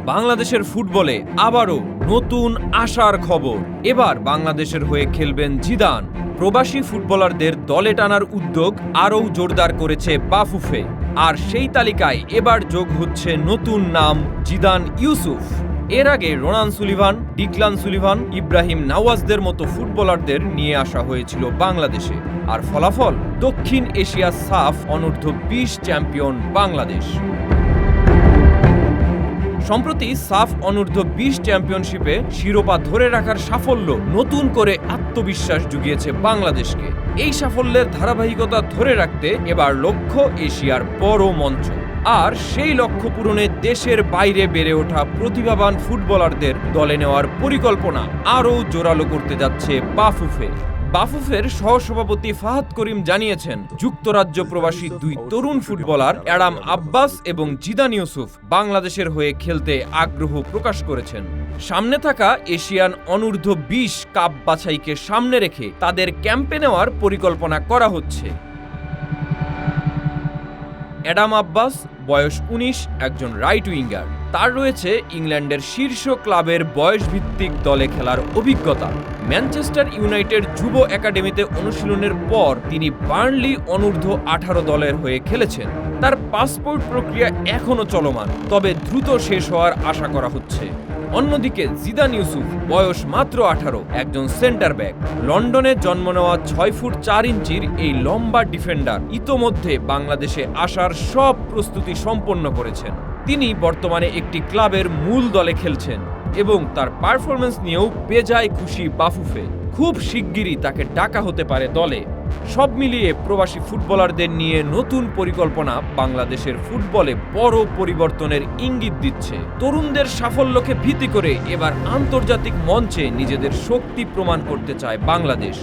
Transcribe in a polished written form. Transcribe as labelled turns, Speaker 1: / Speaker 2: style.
Speaker 1: বাংলাদেশের ফুটবলে আবারও নতুন আশার খবর। এবার বাংলাদেশের হয়ে খেলবেন জিদান। প্রবাসী ফুটবলারদের দলে টানার উদ্যোগ আরও জোরদার করেছে বাফুফে। আর সেই তালিকায় এবার যোগ হচ্ছে নতুন নাম জিদান ইউসুফ। এর আগে রোনান সুলিভান, ডিকলান সুলিভান, ইব্রাহিম নাওয়াজদের মতো ফুটবলারদের নিয়ে আসা হয়েছিল বাংলাদেশে। আর ফলাফল, দক্ষিণ এশিয়া সাফ অনূর্ধ্ব-20 চ্যাম্পিয়ন বাংলাদেশ। সম্প্রতি সাফ অনূর্ধ্ব-20 চ্যাম্পিয়নশিপে শিরোপা ধরে রাখার সাফল্য নতুন করে আত্মবিশ্বাস জুগিয়েছে বাংলাদেশকে। এই সাফল্যের ধারাবাহিকতা ধরে রাখতে এবার লক্ষ্য এশিয়ার বড় মঞ্চ। আর সেই লক্ষ্য পূরণে দেশের বাইরে বেড়ে ওঠা প্রতিভাবান ফুটবলারদের দলে নেওয়ার পরিকল্পনা আরও জোরালো করতে যাচ্ছে বাফুফে। বাফুফের সহসভাপতি ফাহাদ করিম জানিয়েছেন, যুক্তরাজ্য প্রবাসী দুই তরুণ ফুটবলার অ্যাডাম আব্বাস এবং জিদান ইউসুফ বাংলাদেশের হয়ে খেলতে আগ্রহ প্রকাশ করেছেন। সামনে থাকা এশিয়ান অনূর্ধ্ব-20 কাপ বাছাইকে সামনে রেখে তাদের ক্যাম্পে নেওয়ার পরিকল্পনা করা হচ্ছে। অ্যাডাম আব্বাস বয়স 19, একজন রাইট উইঙ্গার। তার রয়েছে ইংল্যান্ডের শীর্ষ ক্লাবের বয়সভিত্তিক দলে খেলার অভিজ্ঞতা। ম্যানচেস্টার ইউনাইটেড যুব একাডেমিতে অনুশীলনের পর তিনি বার্নলি অনূর্ধ্ব-18 দলের হয়ে খেলেছেন। তার পাসপোর্ট প্রক্রিয়া এখনও চলমান, তবে দ্রুত শেষ হওয়ার আশা করা হচ্ছে। অন্যদিকে জিদান ইউসুফ বয়স মাত্র 18, একজন সেন্টার ব্যাক। লন্ডনে জন্ম নেওয়া 6 ফুট 4 ইঞ্চির এই লম্বা ডিফেন্ডার ইতোমধ্যে বাংলাদেশে আসার সব প্রস্তুতি সম্পন্ন করেছেন। তিনি বর্তমানে একটি ক্লাবের মূল দলে খেলছেন এবং তার পারফরম্যান্স নিয়েও বেজায় খুশি বাফুফে। খুব শিগগিরই তাকে ডাকা হতে পারে দলে। সব মিলিয়ে প্রবাসী ফুটবলারদের নিয়ে নতুন পরিকল্পনা বাংলাদেশের ফুটবলে বড় পরিবর্তনের ইঙ্গিত দিচ্ছে। তরুণদের সাফল্যকে ভিত্তি করে এবার আন্তর্জাতিক মঞ্চে নিজেদের শক্তি প্রমাণ করতে চায় বাংলাদেশ।